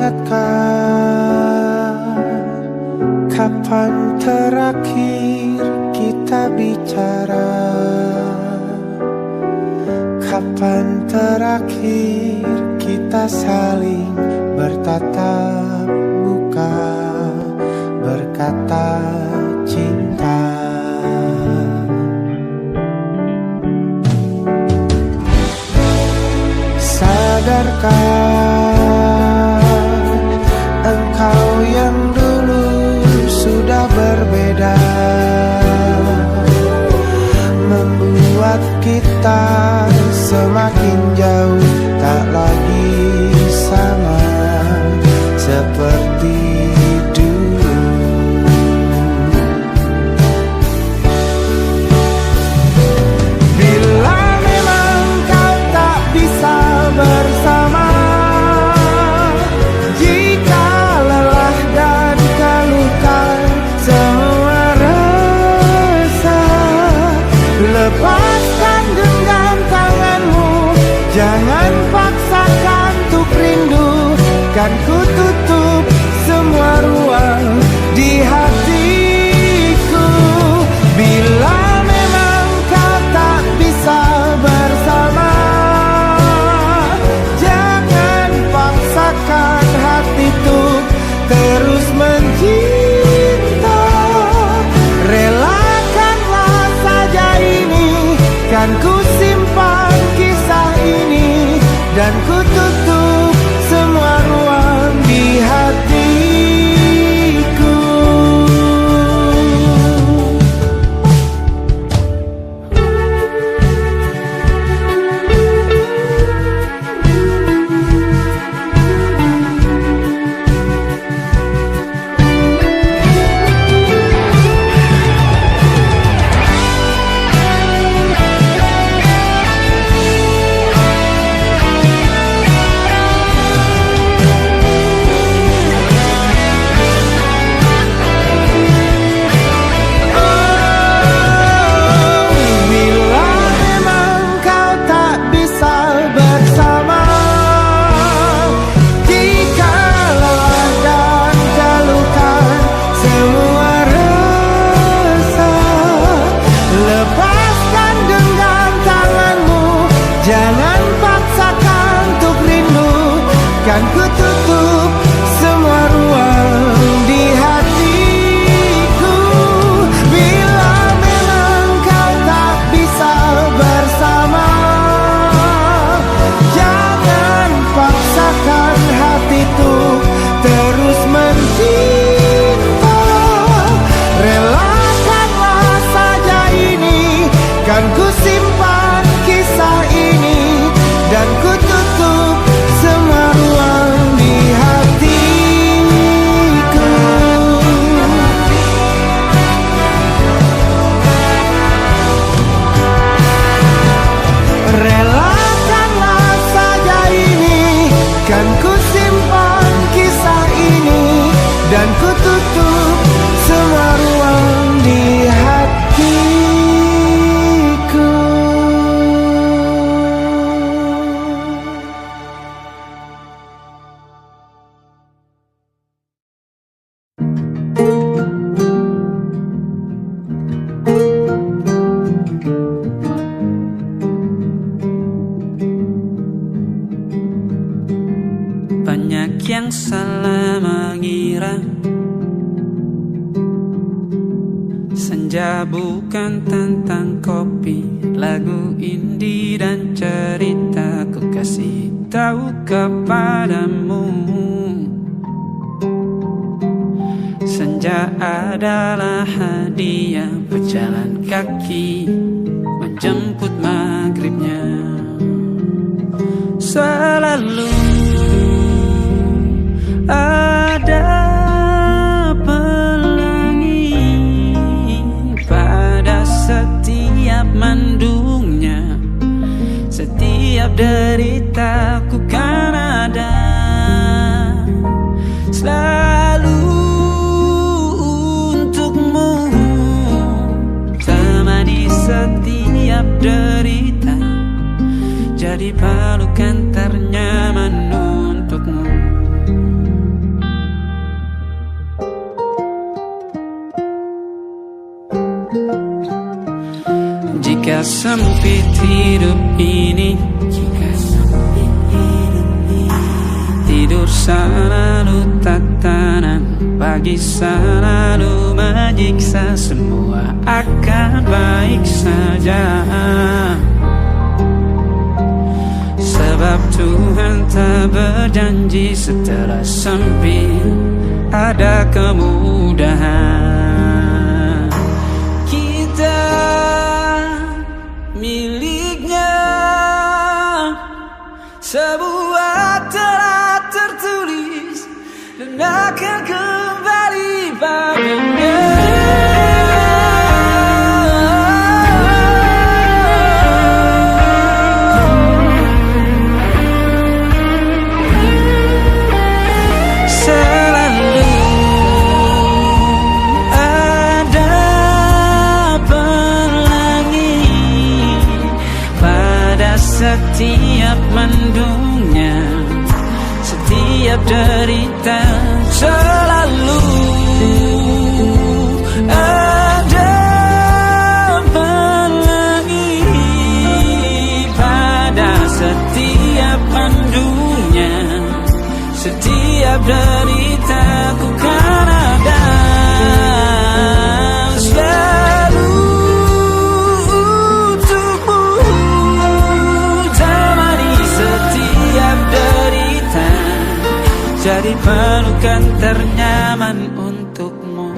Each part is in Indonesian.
ingatkah kapan terakhir kita bicara? Kapan terakhir kita saling bertatap muka, berkata cinta? Sadarkah engkau yang dulu sudah berbeda, membuat kita semakin jauh, tak lagi sama seperti dulu. Bila memang kau tak bisa bersama, jika lelah dan keluhkan semua rasa, lepaskan genggam tanganmu, jangan paksakan untuk rindu. Kan ku tutup semua ruang di hatiku. Bila memang kau tak bisa bersama, jangan paksakan hati untuk terus mencinta. Relakanlah saja ini, kan ku simpan kisah ini, dan ku tutup semua ruang di hatiku. Jangan paksakan untuk rindu, kan ku tutup semua ruang di hatiku. Bila memang kau tak bisa bersama, jangan paksakan hati untuk terus mencinta. Relakanlah saja ini, kan ku simpan kisah ini, dan ku tutup semua ruang di hatiku. Relakanlah saja ini, kan ku simpan kisah ini, dan ku tutup semua ruang di hatiku. Banyak yang salah mengira senja bukan tentang kopi, lagu indie dan cerita. Ku kasih tahu kepadamu, senja adalah hadiah berjalan kaki menjemput maghribnya. Selalu ada pelangi pada setiap mendungnya, setiap deritaku kan ada. Selalu untukmu, temani setiap derita, jadi pelukan ternyaman untukmu. Jika sempit hidup ini, tidur selalu tatanan, pagi selalu menyiksa, semua akan baik saja. Sebab Tuhan tak berjanji setelah sempit ada kemudahan. Kita miliknya, sebuah telah tertulis dan akan kembali padanya. Setiap mendungnya, setiap derita, selalu ada pelangi. Pada setiap mendungnya, setiap derita, ku kan ada selalu. Jadi pelukan ternyaman untukmu.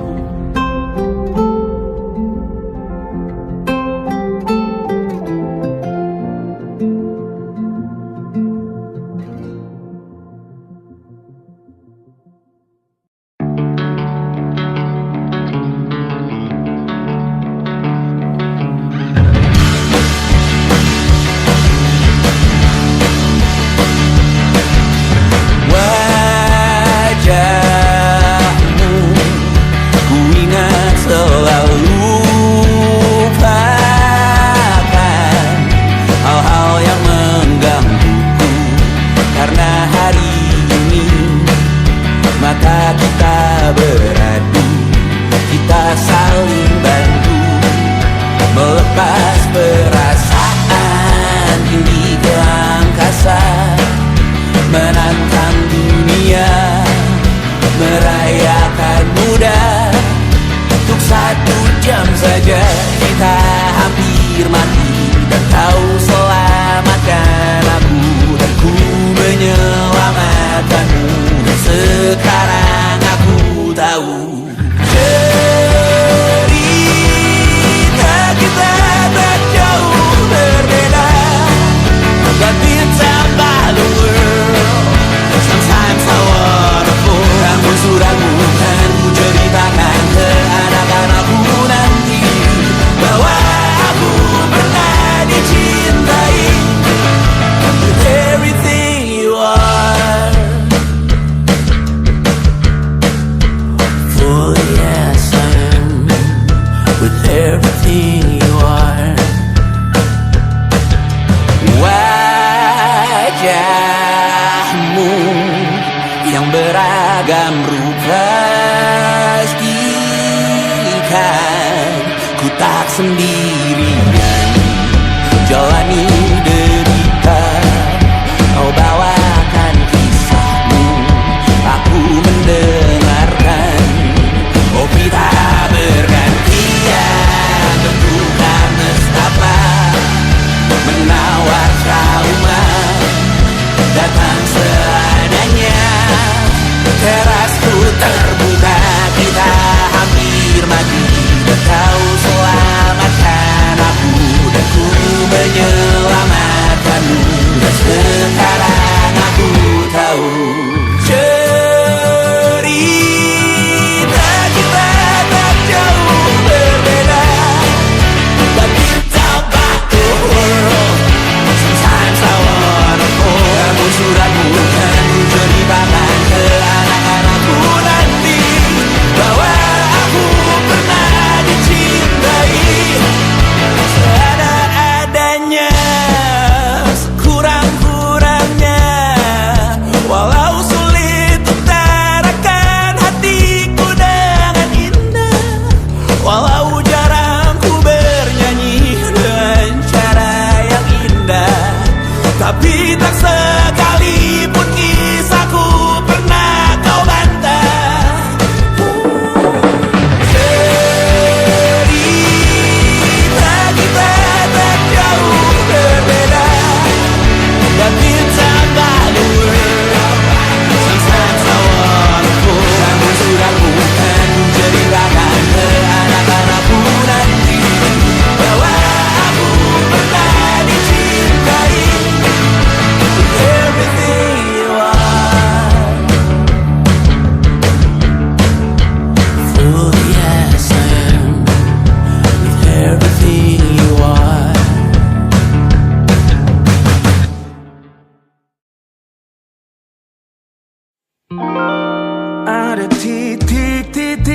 Ada titik-titik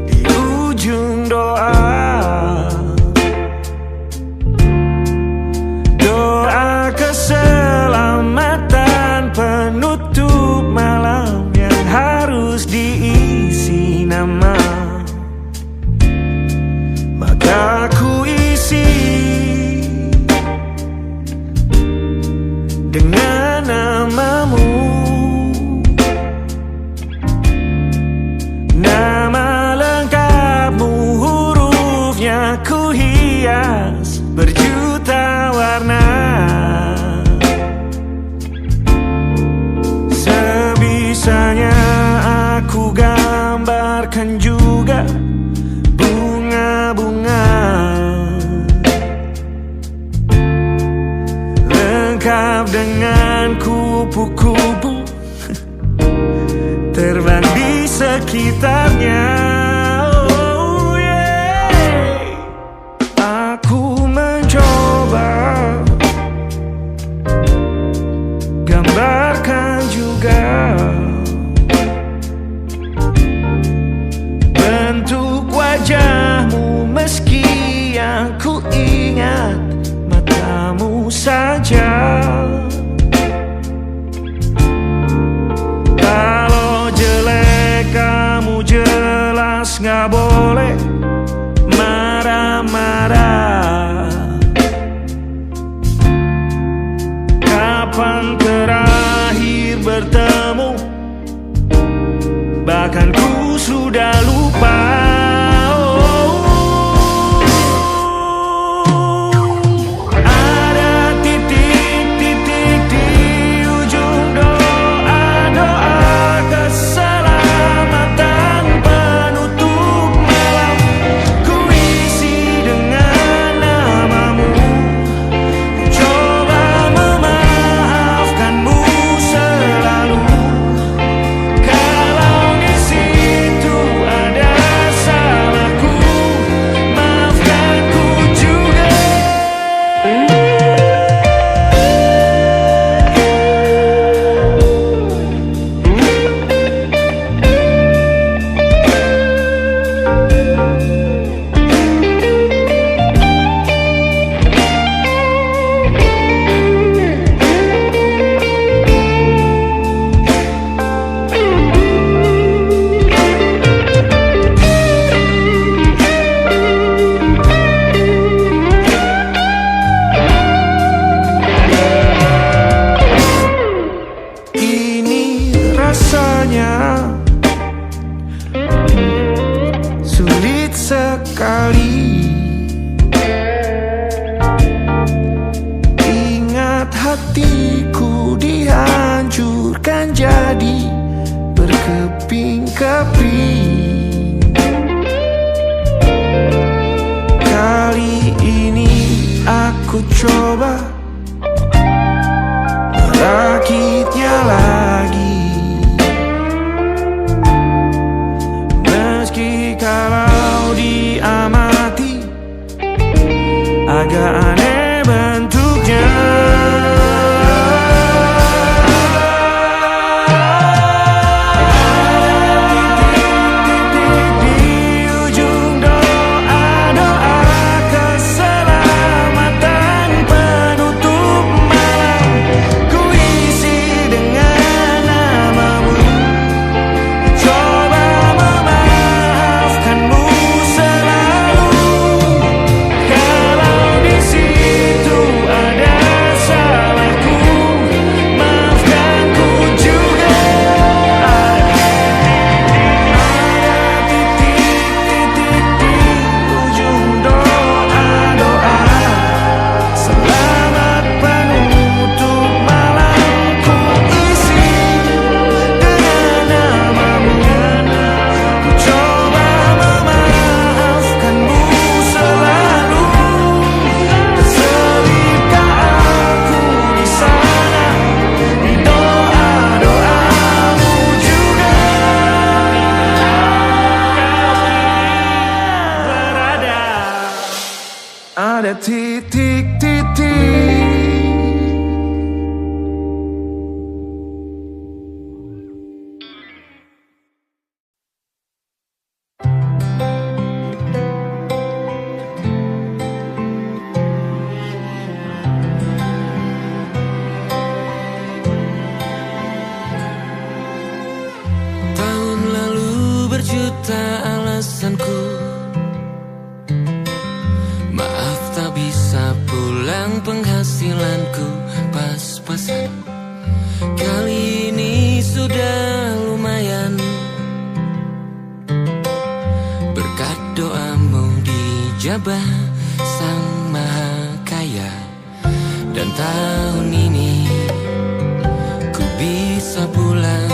di ujung doa, doa keselamatan penutup malam yang harus diisi nama. Maka ku isi dengan namamu, nama lengkapmu, hurufnya ku hias berjuta warna. Sebisanya aku gambarkan juga bunga-bunga, lengkap dengan kupu-kupu terbang di sekitarnya. Oh yeah. Aku mencoba gambarkan juga bentuk wajahmu, meski yang ku ingat matamu saja. Kalau jelek kamu jelas gak boleh marah-marah. Kapan terakhir bertemu, bahkan ku sudah lupa. Rasanya sulit sekali ingat hatiku dihancurkan jadi berkeping-keping. Kali ini aku coba merakitnya lagi. Kalau diamati agak aneh bentuknya. Ada titik-titik tanganku pas-pasan. Kali ini sudah lumayan, berkat doamu dijabah Sang Maha Kaya. Dan tahun ini ku bisa pulang,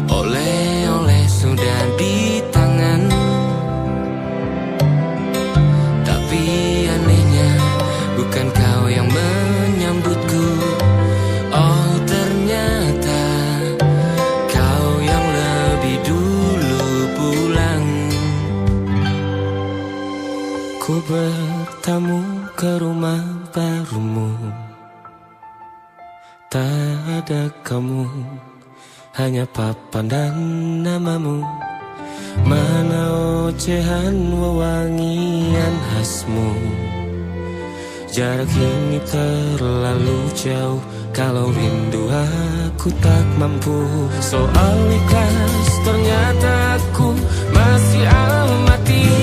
oleh-oleh sudah di tangan. Tapi anehnya bukan kau yang menyambutku. Oh ternyata kau yang lebih dulu pulang. Ku bertamu ke rumah barumu, tak ada kamu, hanya papan dan namamu. Mana ocehan wewangian khasmu. Jarak ini terlalu jauh, kalau rindu aku tak mampu. Soal ikhlas ternyata aku masih amati.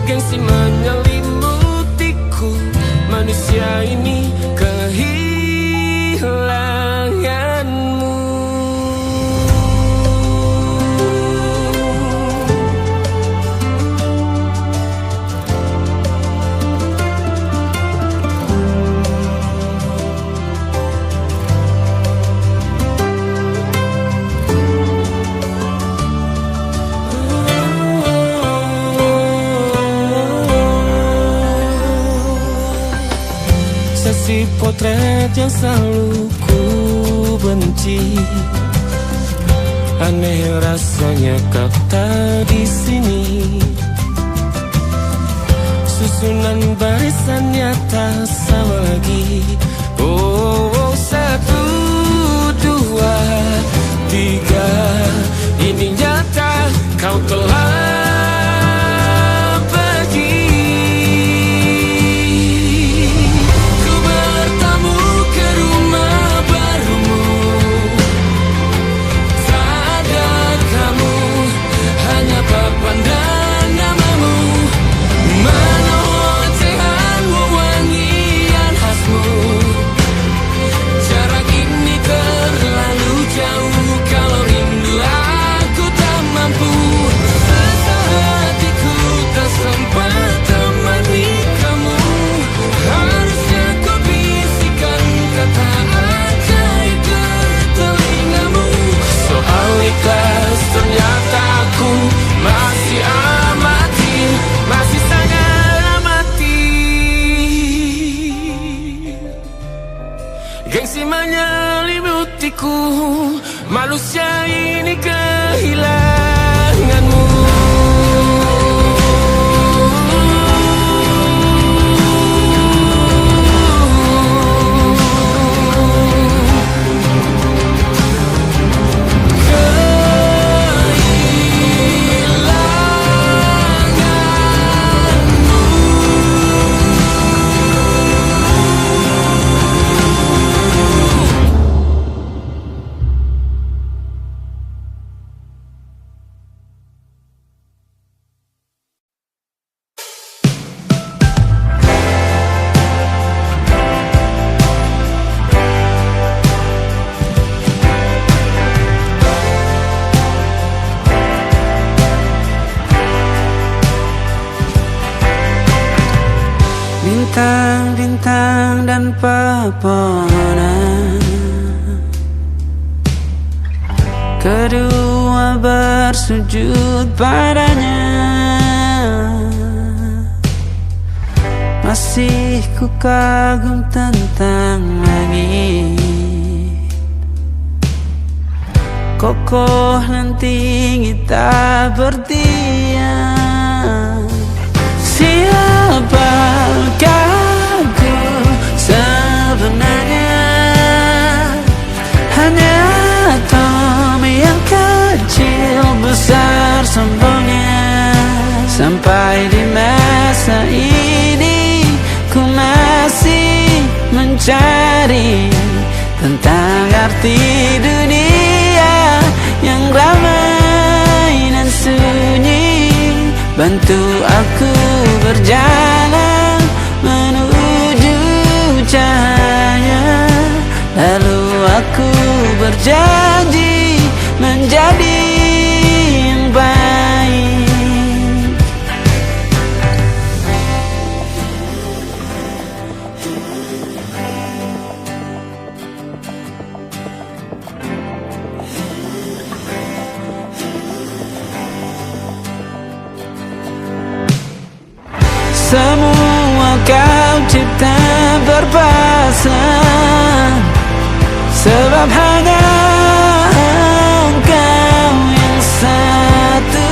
Gengsi menyelimutiku, manusia ini kehilanganmu. Si potret yang selalu ku benci, aneh rasanya kau tak di sini. Susunan barisannya tak sama lagi. Oh, 1, 2, 3, ini nyata kau telah manusia ini kehilanganmu. Bintang-bintang dan pepohonan, kedua bersujud padanya. Masih ku kagum tentang langit, kokoh dan tinggi tak berdiam. Siapakah aku sebenarnya? Hanya atom yang kecil besar sombongnya. Sampai di masa ini ku masih mencari tentang arti dunia yang ramai dan sunyi. Bantu aku berjalan menuju cahaya berjanji menjadi yang baik. Semua kau cipta berpasangan, sebab hanya engkau yang satu.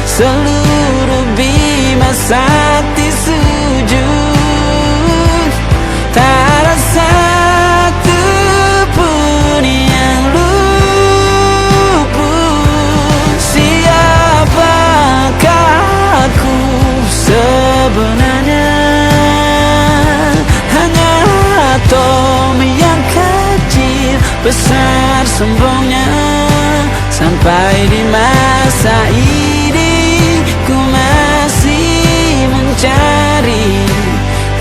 Seluruh bima sakti sujud, tak ada satu pun yang luput. Siapakah aku sebenarnya? Hanya atom yang kecil, besar sombongnya. Sampai di masa ini ku masih mencari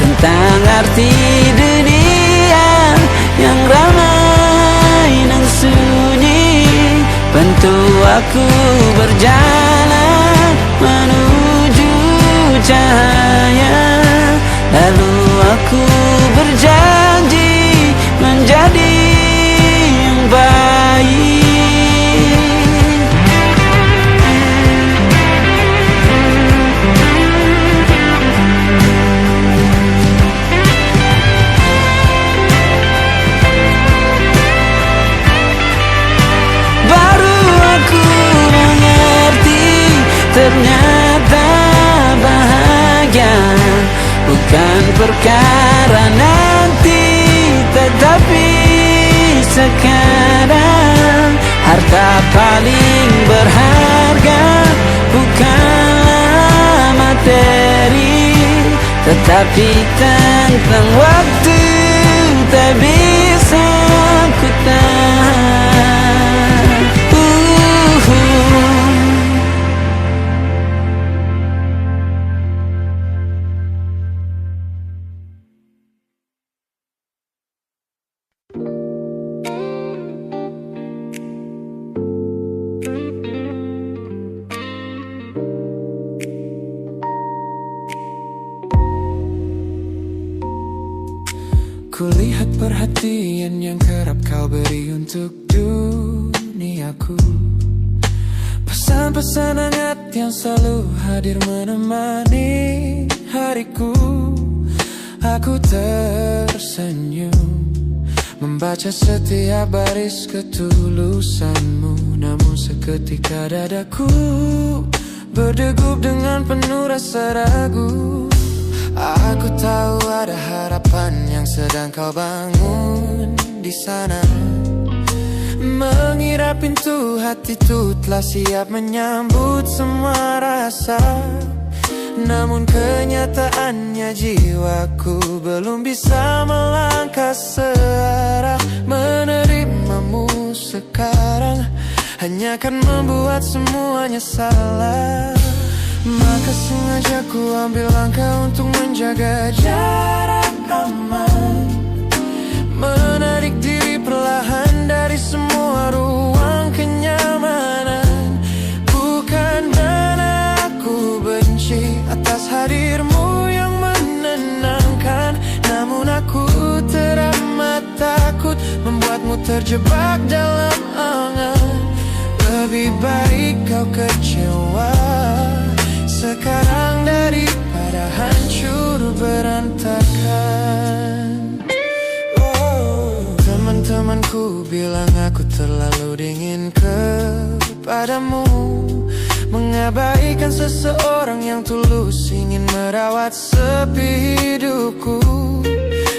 tentang arti dunia yang ramai dan sunyi. Bantu aku berjalan menuju cahaya, lalu aku berjanji menjadi yang baik. Baru aku mengerti, ternyata bahagia bukan perkara nanti, tetapi sekarang. Harta paling berharga bukanlah materi, tetapi tentang waktu tak bisa ku tahan. Kulihat perhatian yang kerap kau beri untuk duniaku, pesan-pesan hangat yang selalu hadir menemani hariku. Aku tersenyum membaca setiap baris ketulusanmu, namun seketika dadaku berdegup dengan penuh rasa ragu. Aku tahu ada harapan yang sedang kau bangun di sana. Mengira pintu hati itu telah siap menyambut semua rasa, namun kenyataannya jiwaku belum bisa melangkah searah. Menerimamu sekarang hanya akan membuat semuanya salah. Maka sengaja ku ambil langkah untuk menjaga jarak aman, menarik diri perlahan dari semua ruang kenyamanan. Bukan karena aku benci atas hadirmu yang menenangkan, namun aku teramat takut membuatmu terjebak dalam angan. Lebih baik kau kecewa sekarang daripada hancur berantakan. Teman-temanku bilang aku terlalu dingin kepadamu, mengabaikan seseorang yang tulus ingin merawat sepi hidupku.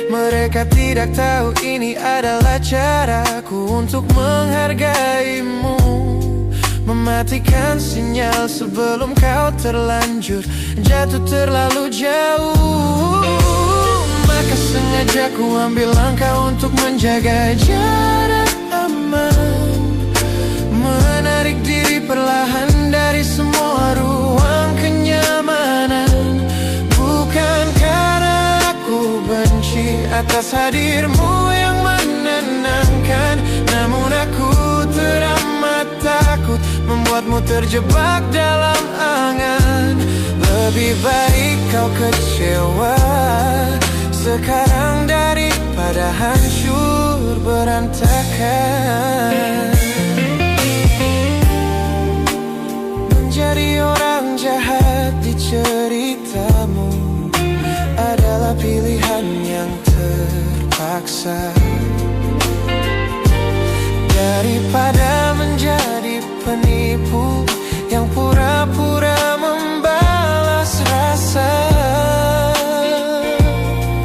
Mereka tidak tahu ini adalah caraku untuk menghargaimu, mematikan sinyal sebelum kau terlanjur jatuh terlalu jauh. Maka sengaja ku ambil langkah untuk menjaga jarak aman, menarik diri perlahan dari semua ruang kenyamanan. Bukan karena aku benci atas hadirmu yang membuatmu terjebak dalam angan. Lebih baik kau kecewa sekarang daripada hancur berantakan. Menjadi orang jahat di ceritamu adalah pilihan yang terpaksa, daripada menjadi penipu yang pura-pura membalas rasa.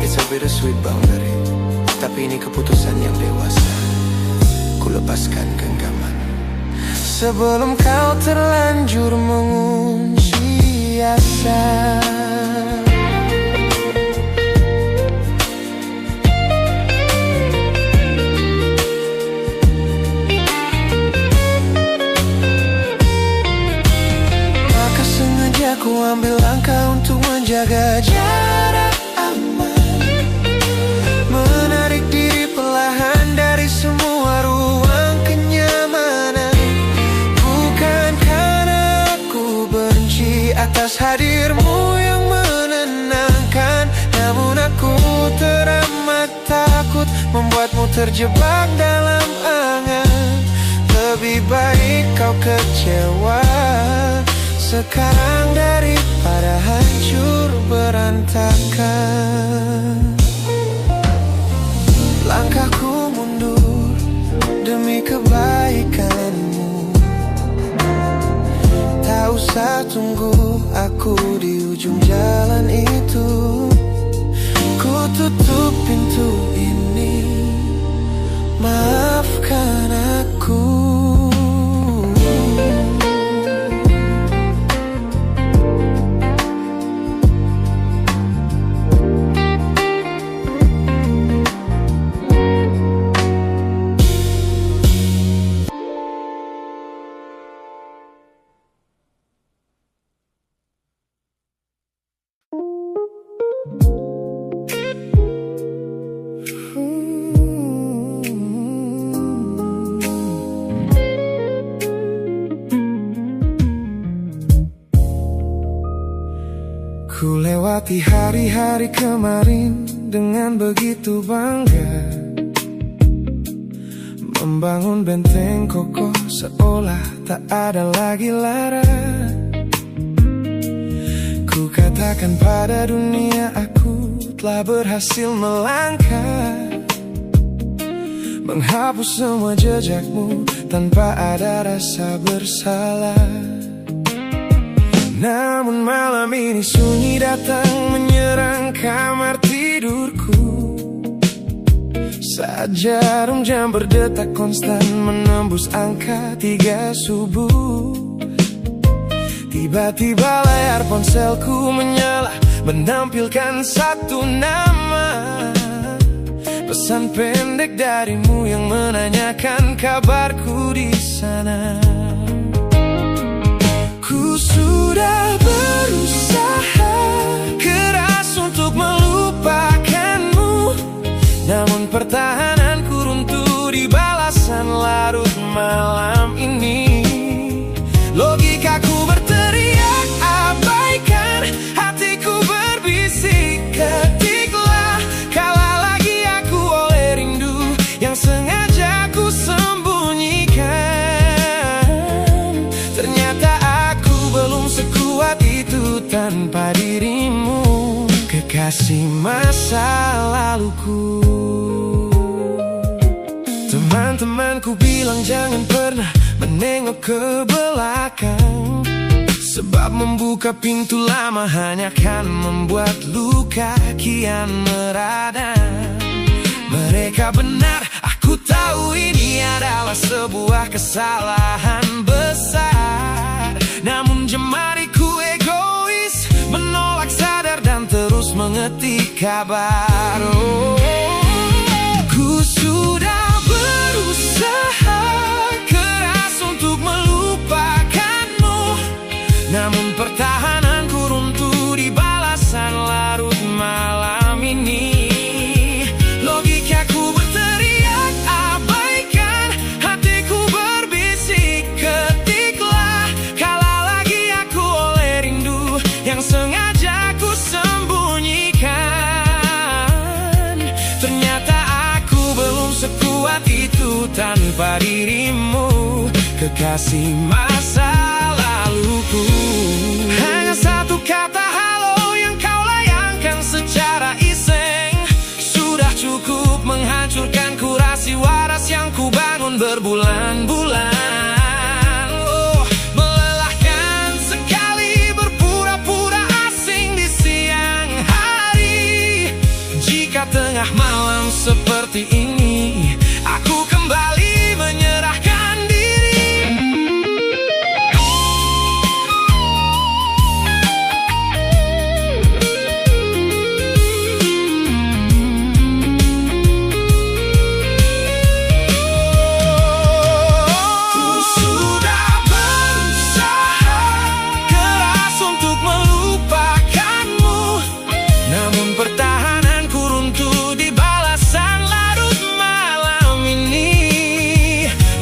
It's a bittersweet boundary, tapi ini keputusan yang dewasa. Ku lepaskan genggaman sebelum kau terlanjur mengunci asa. Aku ambil langkah untuk menjaga jarak aman, menarik diri perlahan dari semua ruang kenyamanan. Bukan karena aku benci atas hadirmu yang menenangkan, namun aku teramat takut membuatmu terjebak dalam angan. Lebih baik kau kecewa sekarang daripada hancur berantakan. Langkahku mundur demi kebaikanmu. Tak usah tunggu aku di ujung jalan itu. Ku tutup pintu ini, maafkan aku. Ku lewati hari-hari kemarin dengan begitu bangga, membangun benteng kokoh seolah tak ada lagi lara. Ku katakan pada dunia aku telah berhasil melangkah, menghapus semua jejakmu tanpa ada rasa bersalah. Namun malam ini sunyi datang menyerang kamar tidurku. Saat jarum jam berdetak konstan menembus angka 3 subuh. Tiba-tiba layar ponselku menyala, menampilkan satu nama. Pesan pendek darimu yang menanyakan kabarku di sana. Ku sudah berusaha keras untuk melupakanmu, namun pertahananku runtuh di balasan larut malam ini. Logikaku berteriak abaikan, hatiku berbisik ketiklah. Kalah lagi aku oleh rindu yang sengaja ku sembunyikan. Ternyata belum sekuat itu tanpa dirimu, kekasih masa laluku. Teman-temanku bilang jangan pernah menengok ke belakang, sebab membuka pintu lama hanya akan membuat luka kian meradang. Mereka benar, aku tahu ini adalah sebuah kesalahan besar. Namun jemariku egois, menolak sadar dan terus mengetik kabar. Ku sudah berusaha keras untuk melupakanmu, namun pertahananku runtuh di balasan larut malam ini. Logikaku berteriak abaikan, hatiku berbisik ketiklah. tanpa dirimu, kekasih masa laluku. Hanya satu kata halo yang kau layangkan secara iseng sudah cukup menghancurkan kurasi waras yang ku bangun berbulan-bulan. Oh, melelahkan sekali berpura-pura asing di siang hari. Jika tengah malam seperti ini aku kembali menyerahkan diri. Ku sudah berusaha keras untuk melupakanmu, namun pertahananku runtuh di balasan larut malam ini.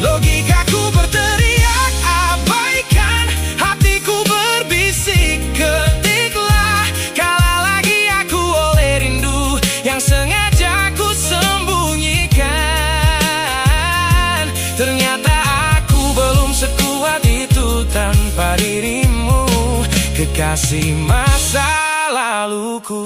Logikaku berteriak abaikan, hatiku berbisik ketiklah. Kalah lagi aku oleh rindu yang sengaja ku sembunyikan. Ternyata aku belum sekuat itu tanpa dirimu, kekasih masa laluku.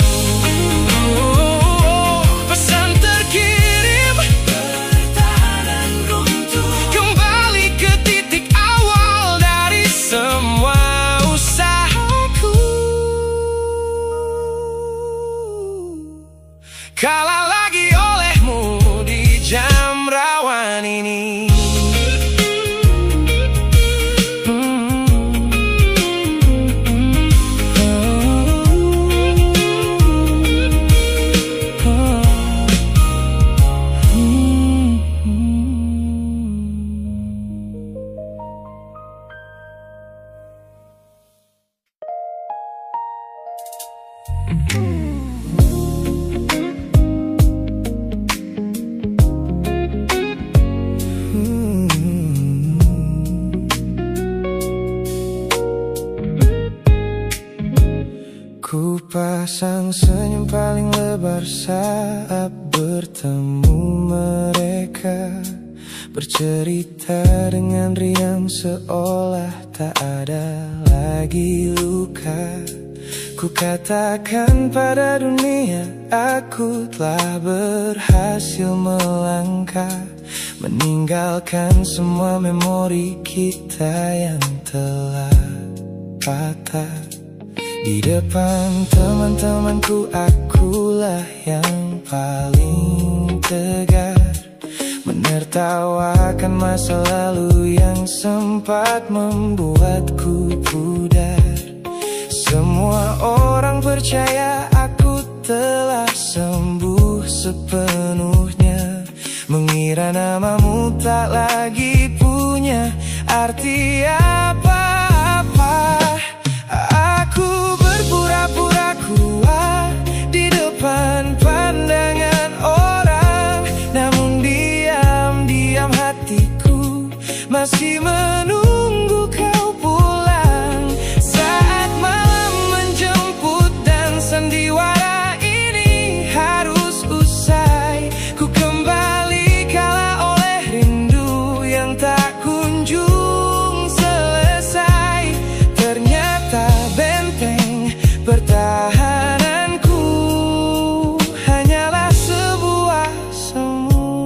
Pesan terkirim, pertahanan runtuh, kembali ke titik awal dari semua usahaku. Kalah lagi olehmu di jam rawan ini. Ku pasang senyum paling lebar saat bertemu mereka, bercerita dengan riang seolah tak ada lagi luka. Ku katakan pada dunia aku telah berhasil melangkah, meninggalkan semua memori kita yang telah patah. Di depan teman-temanku akulah yang paling tegar, menertawakan masa lalu yang sempat membuatku pudar. Semua orang percaya aku telah sembuh sepenuhnya, mengira namamu tak lagi punya arti apa-apa. Aku berpura-pura kuat di depan pandangan orang, namun diam-diam hatiku masih menunggu kau pulang. Saat malam menjemput dan sandiwara ini harus usai, ku kembali kalah oleh rindu yang tak kunjung selesai. Ternyata benteng pertahananku hanyalah sebuah semu.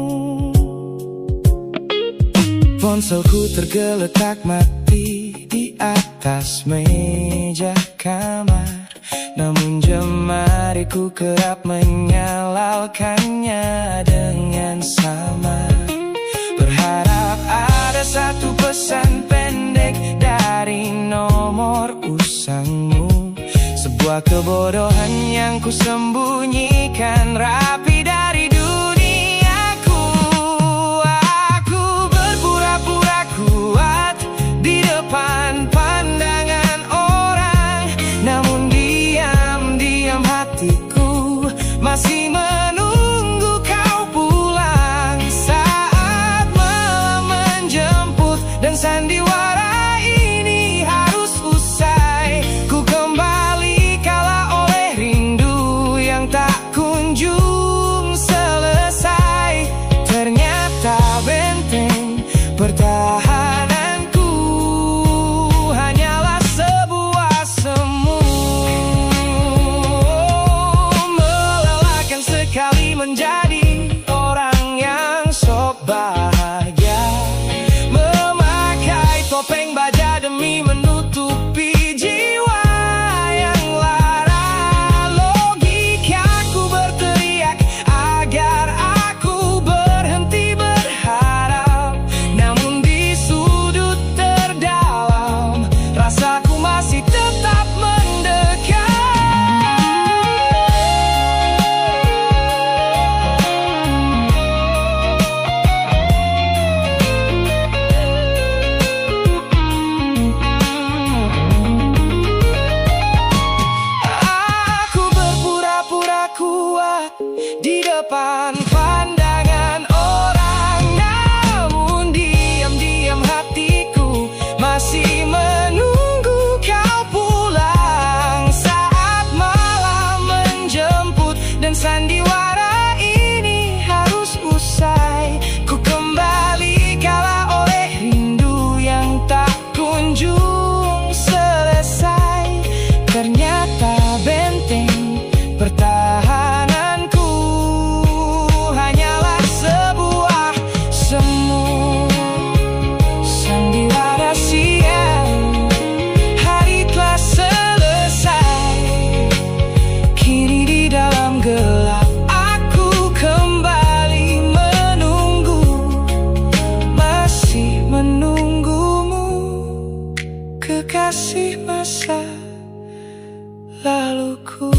Ponselku tergeletak mati di atas meja kamar, namun jemariku kerap menyalakannya dengan samar. Berharap ada satu pesan pendek dari nomor usangmu, sebuah kebodohan yang ku sembunyikan rapi dari duniaku. Aku berpura-pura kuat di depan pandangan orang, namun diam-diam hatiku masih menunggu kau pulang. Saat malam menjemput dan sandiwara ini harus usai, ku kembali kalah oleh rindu yang tak kunjung di depan pandangan orang. Namun diam-diam hatiku masih menunggu kau pulang. Saat malam menjemput dan sandiwara ini harus usai, ku kembali kalah oleh rindu yang tak kunjung selesai. Ternyata benteng pertahananku hanyalah sebuah semu, sandiwara siang. Hari telah selesai, kini di dalam gelap aku kembali menunggu, masih menunggumu, kekasih masa laluku.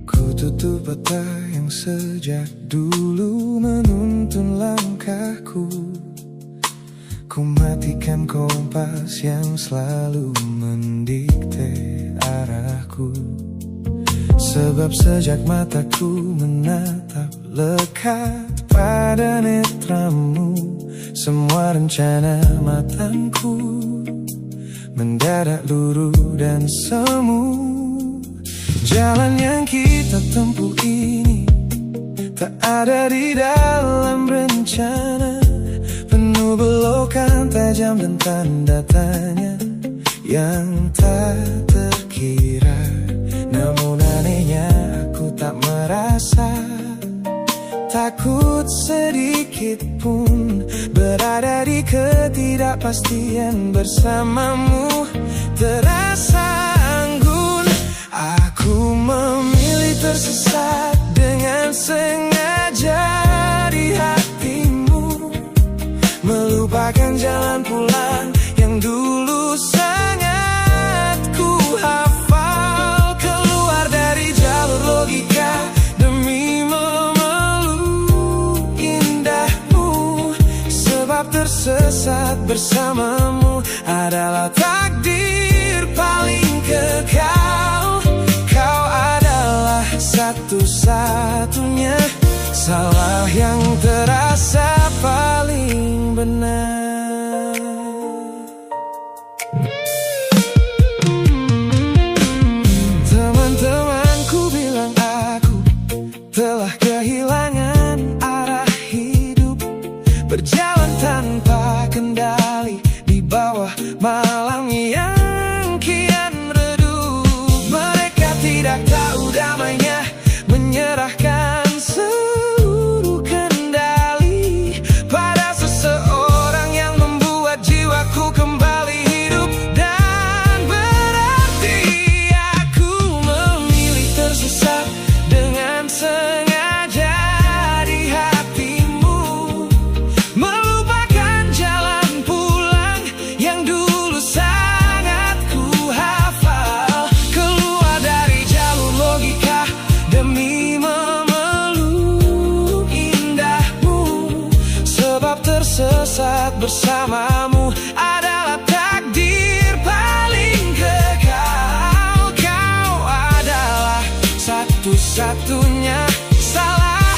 Ku tutup mata yang sejak dulu menuntun langkahku. Ku matikan kompas yang selalu mendikte arahku. Sebab sejak mataku menatap lekat pada netramu, semua rencana matangku mendadak luruh dan semu. Jalan yang kita tempuh ini tak ada di dalam rencana, penuh belokan tajam dan tanda tanya yang tak terkira. Namun anehnya aku tak merasa takut sedikit pun berada di ketidakpastian bersamamu. Terasa anggun, aku memilih tersesat dengan sengaja di hatimu, melupakan jalan pulang yang dulu sangat ku hafal. Keluar dari jalur logika demi memeluk indahmu, sebab tersesat bersamamu adalah takdir paling kekal. Kau adalah satu-satunya salah yang terasa paling benar. Teman-temanku bilang aku telah kehilangan arah hidup, berjalan tanpa kendali di bawah malam yang kian redup. Mereka tidak tahu damainya menyerahkan seluruh kendali pada seseorang yang membuat jiwaku kembali hidup dan berarti. Aku memilih tersesat dengan sengaja di hatimu, melupakan jalan pulang yang dulu sangat ku hafal. Keluar dari jalur logika demi memeluk indahmu, sebab tersesat bersamamu adalah takdir paling kekal. Kau adalah satu-satunya salah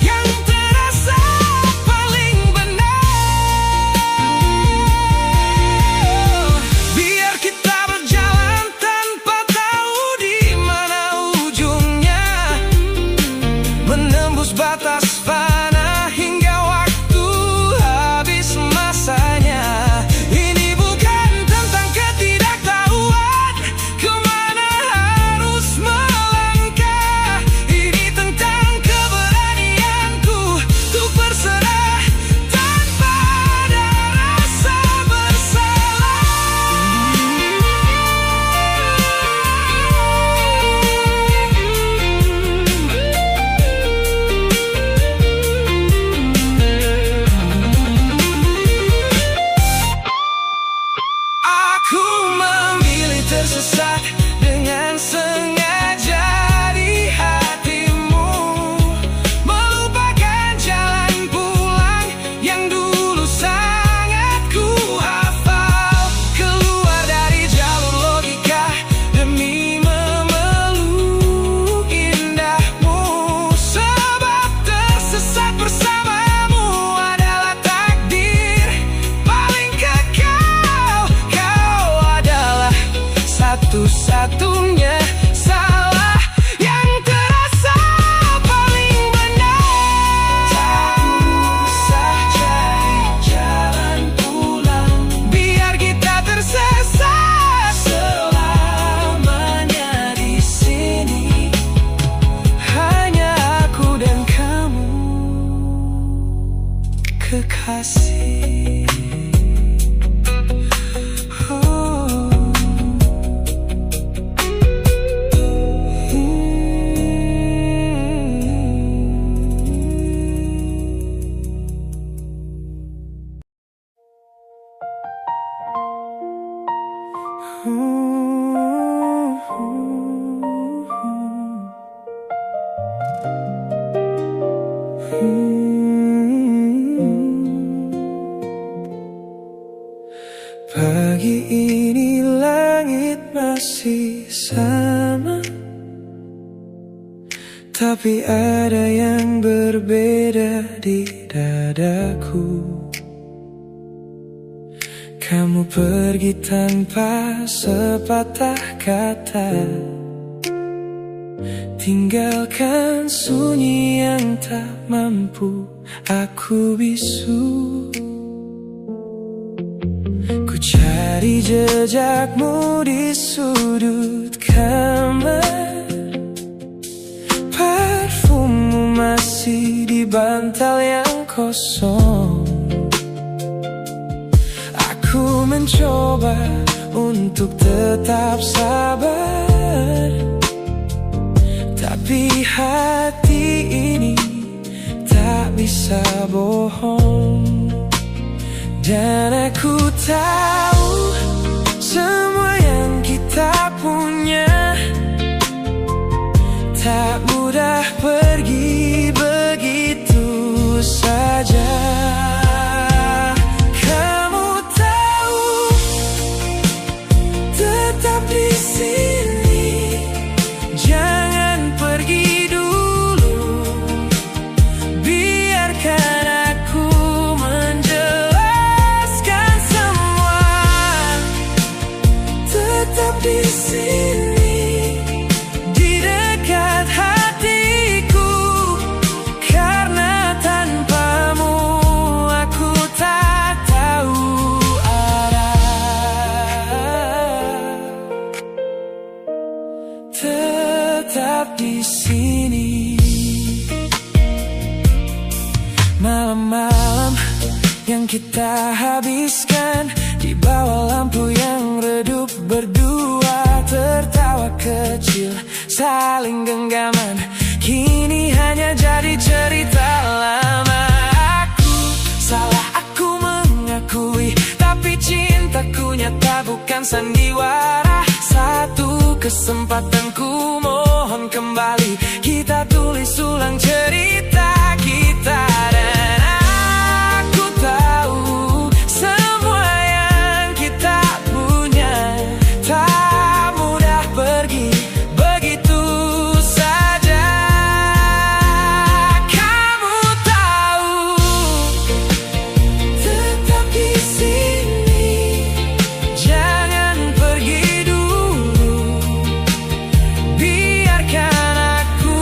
yang terasa paling benar. Biar kita berjalan tanpa tahu di mana ujungnya, menembus batas fana hingga waktu habis masanya. Ini bukan tentang ketidaktahuan kemana harus melangkah, ini tentang Pagi ini langit masih sama, tapi ada yang berbeda di dadaku. Kamu pergi tanpa sepatah kata, tinggalkan sunyi yang tak mampu aku bisu. Ku cari jejakmu di sudut kamar, parfummu masih di bantal yang kosong. Aku mencoba untuk tetap sabar, tapi hati ini tak bisa bohong. Dan aku tahu semua yang kita punya tak mudah pergi begitu saja. Kamu tahu, tetap di sini, jangan pergi dulu. Biarkan aku menjelaskan semua. Tetap di sini, di dekat hatiku, karena tanpamu aku tak tahu arah. Tetap di sini. Malam-malam yang kita habiskan di bawah lampu yang redup, berdua tertawa kecil, saling genggaman, kini hanya jadi cerita lama. Aku salah, aku mengakui, tapi cintaku nyata bukan sandiwara. Satu kesempatan ku mohon kembali, kita tulis ulang cerita kita. Dan aku tahu semua yang kita punya tak mudah pergi begitu saja. Kamu tahu, tetap di sini, jangan pergi dulu. Biarkan aku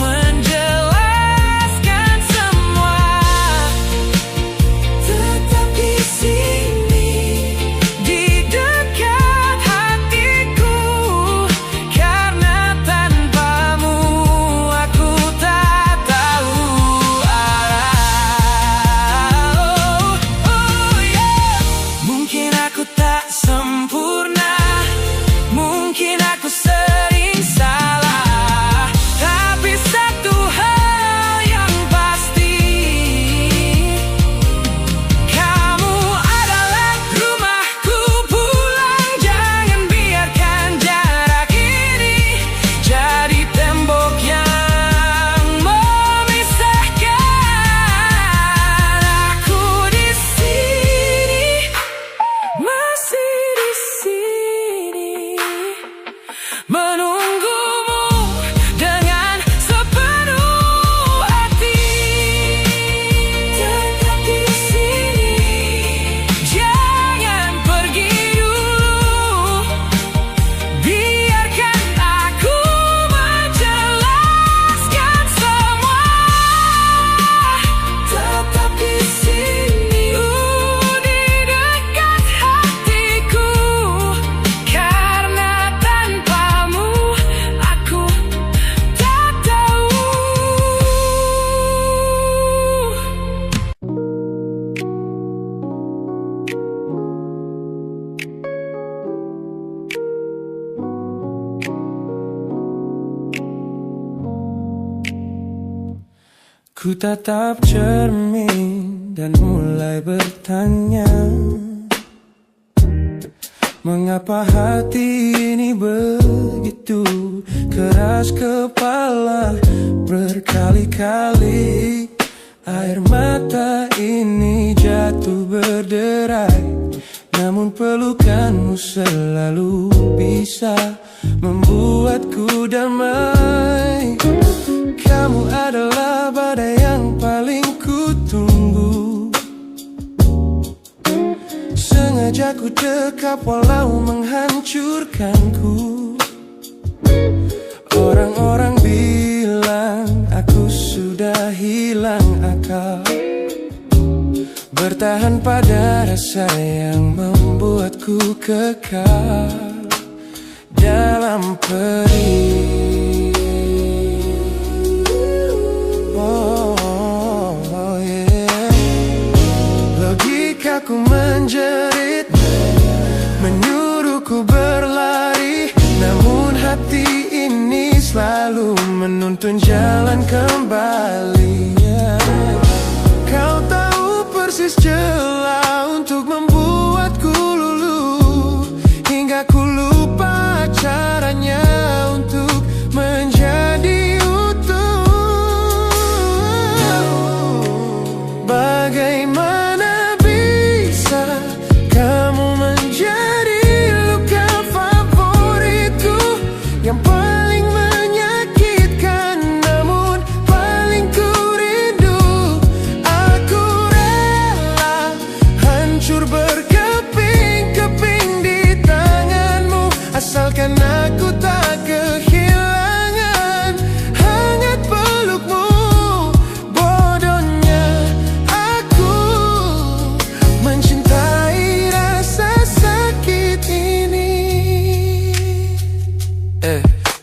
menjelaskan semua. Tetap di sini, di dekat hatiku, karena tanpamu aku tak tahu arah. Oh, yeah. Mungkin aku tak sempurna, mungkin aku sering salah, tapi satu hal yang pasti, kamu adalah rumahku pulang. Jangan biarkan jarak ini jadi tembok yang memisahkan. Aku di sini, masih di sini, menunggumu dengan sepenuh hati. Tetap di sini, jangan pergi dulu. Biarkan aku menjelaskan semua. Tetap di sini, di dekat hatiku, karena tanpamu aku tak tahu. Ku tatap cermin dan mulai bertanya, mengapa hati ini begitu keras kepala berkali-kali Air mata ini jatuh berderai, namun pelukanmu selalu bisa membuatku damai. Kamu adalah badai yang paling kutunggu. Sengaja ku dekap walau menghancurkanku. Orang-orang bilang aku sudah hilang akal, bertahan pada rasa yang membuatku kekal dalam perih. Oh, yeah. Logikaku menjerit, menyuruhku berlari, namun hati ini selalu menuntun jalan kembali. Kau tahu persis celah untuk membuatku luluh, hingga ku lupa caranya untuk menjadi utuh. Bagaimana bisa kamu menjadi luka favoritku, yang paling menyakitkan namun paling ku rindu. Aku rela hancur berkeping-keping di tanganmu, asalkan aku tak kehilangan hangat pelukmu. Bodohnya aku mencintai rasa sakit ini.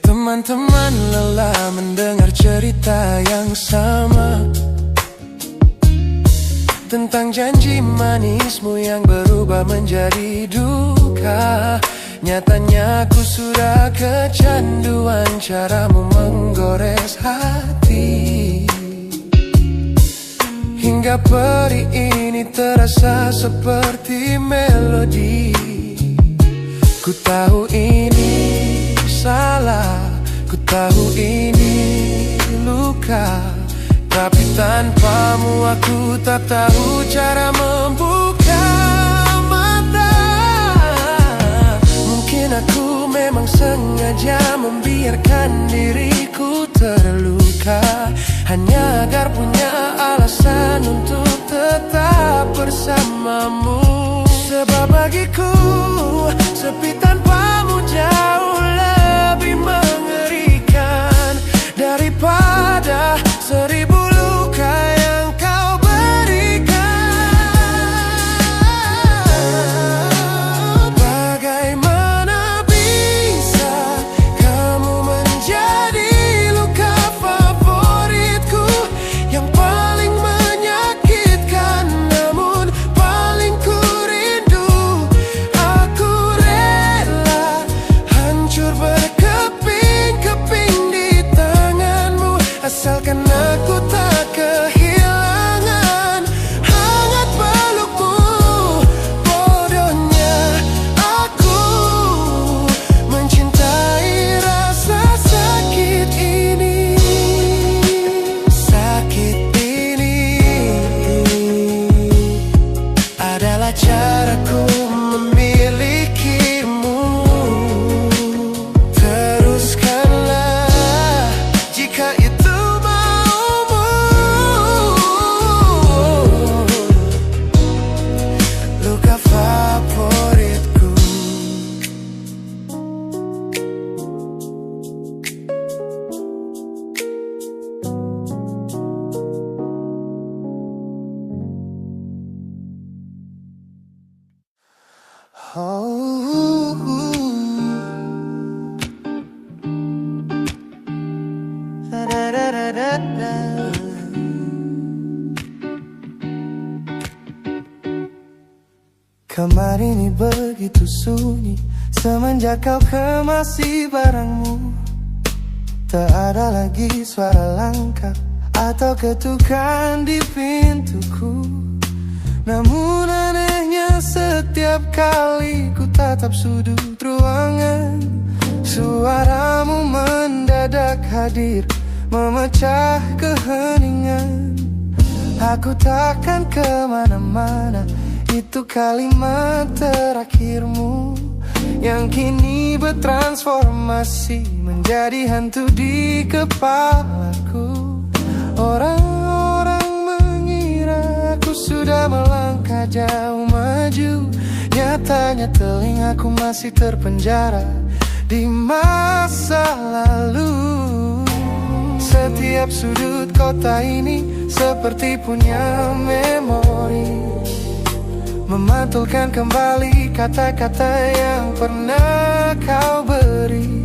Teman-teman lelah mendengar cerita yang sama tentang janji manismu yang berubah menjadi duka. Nyatanya aku sudah kecanduan caramu menggores hati, hingga perih ini terasa seperti melodi. Ku tahu ini salah, ku tahu ini luka, tapi tanpamu aku tak tahu cara membuka mata. Mungkin aku memang sengaja membiarkan diriku terluka, hanya agar punya alasan untuk tetap bersamamu. Sebab bagiku sepi tanpamu jauh lebih mengerikan daripada 1000 luka yang kau berikan. Bagaimana bisa kamu menjadi luka favoritku, yang paling menyakitkan namun paling ku rindu. Aku rela hancur berkeping-keping di tanganmu, asalkan aku tak kehilangan hangat pelukmu. Bodohnya aku mencintai rasa sakit ini. Sakit ini adalah caraku memilikimu. Teruskanlah jika itu maumu. Luka favoritku. Kamar ini begitu sunyi semenjak kau kemasi barangmu. Tak ada lagi suara langkah atau ketukan di pintuku. Namun anehnya setiap kali ku tatap sudut ruangan, suaramu mendadak hadir memecah keheningan. Aku takkan kemana-mana, itu kalimat terakhirmu yang kini bertransformasi menjadi hantu di kepalaku. Orang-orang mengira aku sudah melangkah jauh maju, nyatanya telingaku masih terpenjara di masa lalu. Setiap sudut kota ini seperti punya memori, memantulkan kembali kata-kata yang pernah kau beri.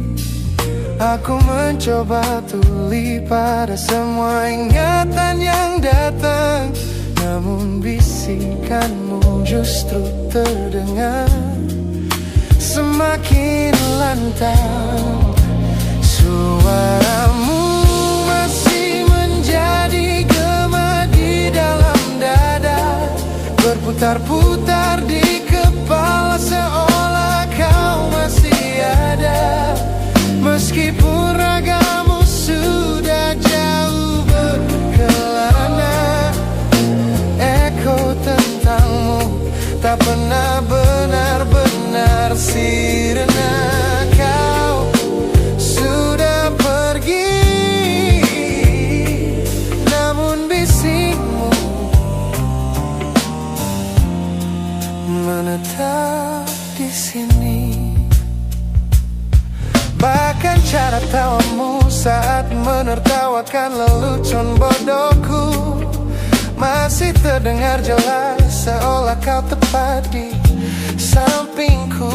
Aku mencoba tuli pada semua ingatan yang datang, namun bisikanmu justru terdengar semakin lantang. Suaramu masih menjadi gema di dalam dada, berputar-putar di kepala seolah kau masih ada. Meskipun ragamu sudah jauh berkelana, eko tentangmu tak pernah benar-benar sirna. Kau sudah pergi, namun bisikmu menetap di sini. Bahkan cara tawamu saat menertawakan lelucon bodohku masih terdengar jelas, seolah kau tepat di sampingku.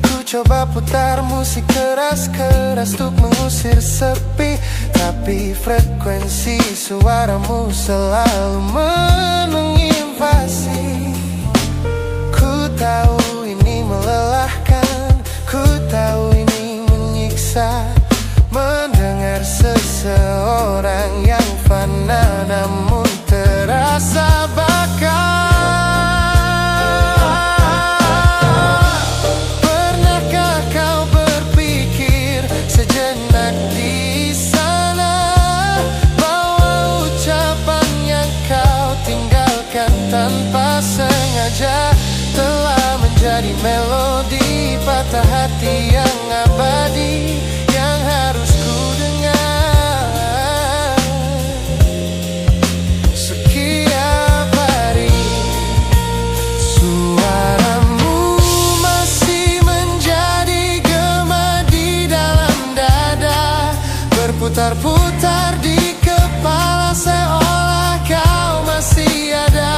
Ku coba putar musik keras-keras untuk mengusir sepi, tapi frekuensi suaramu selalu menginvasi. Ku tahu ini melelahkan, ku tahu ini menyiksa, mendengar seseorang yang fana namun terasa bakal. Pernahkah kau berpikir sejenak di sana bahwa ucapan yang kau tinggalkan tanpa sengaja telah menjadi melodi patah hati yang abadi yang harus ku dengar setiap hari. Suaramu masih menjadi gema di dalam dada, berputar-putar di kepala seolah kau masih ada.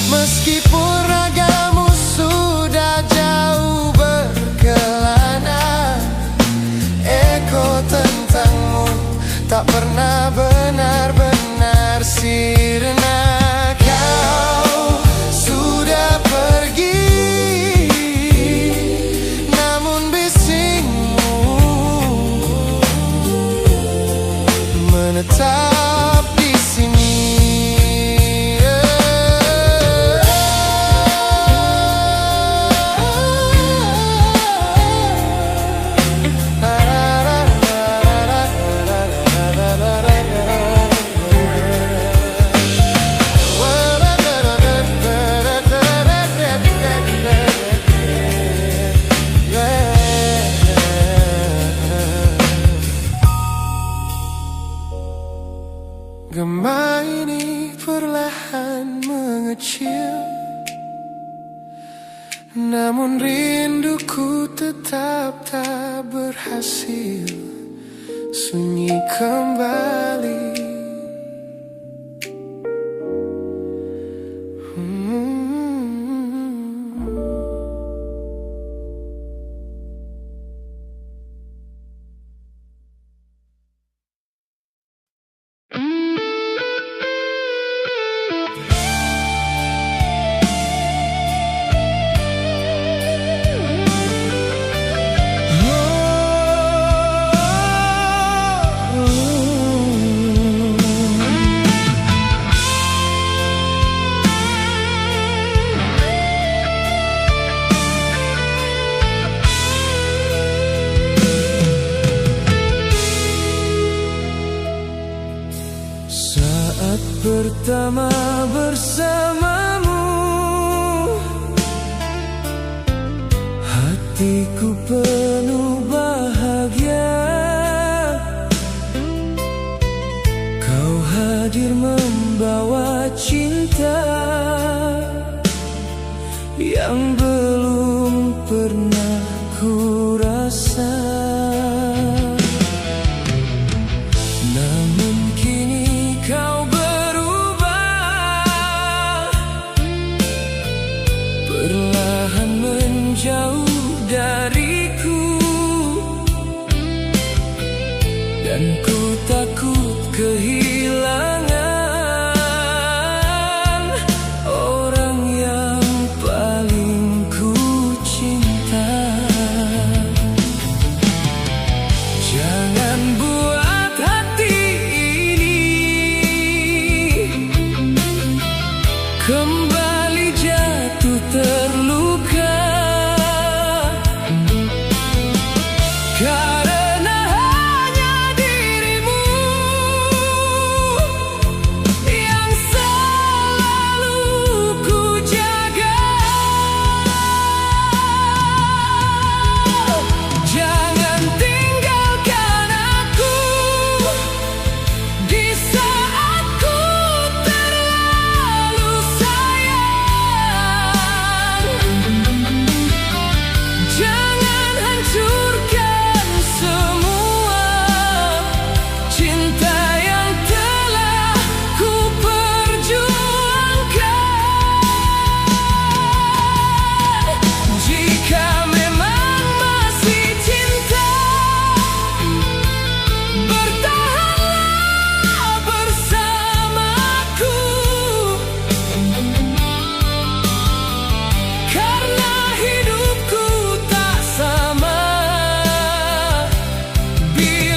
Meskipun ragamu sudah jauh berkelana, eko tentangmu tak pernah benar-benar sirna. Kau sudah pergi, namun bisikmu menetap di sini. Gema ini perlahan mengecil, namun rinduku tetap tak berhasil sunyi kembali. pertama bersamamu, hatiku penuh bahagia. Kau hadir membawa cinta yang belum pernah ku rasa. Namun kini kau berubah, perlahan menjauh dariku, dan ku takut kehilangan orang yang paling ku cinta. Jangan buat hati ini kembali jatuh terluka, karena hanya dirimu yang selalu ku jaga. Jangan tinggalkan aku di saat ku terlalu sayang. Jangan hancurkan semua cinta yang telah ku perjuangkan. Jika memang masih cinta, bertahanlah bersamaku, karena hidupku tak sama bila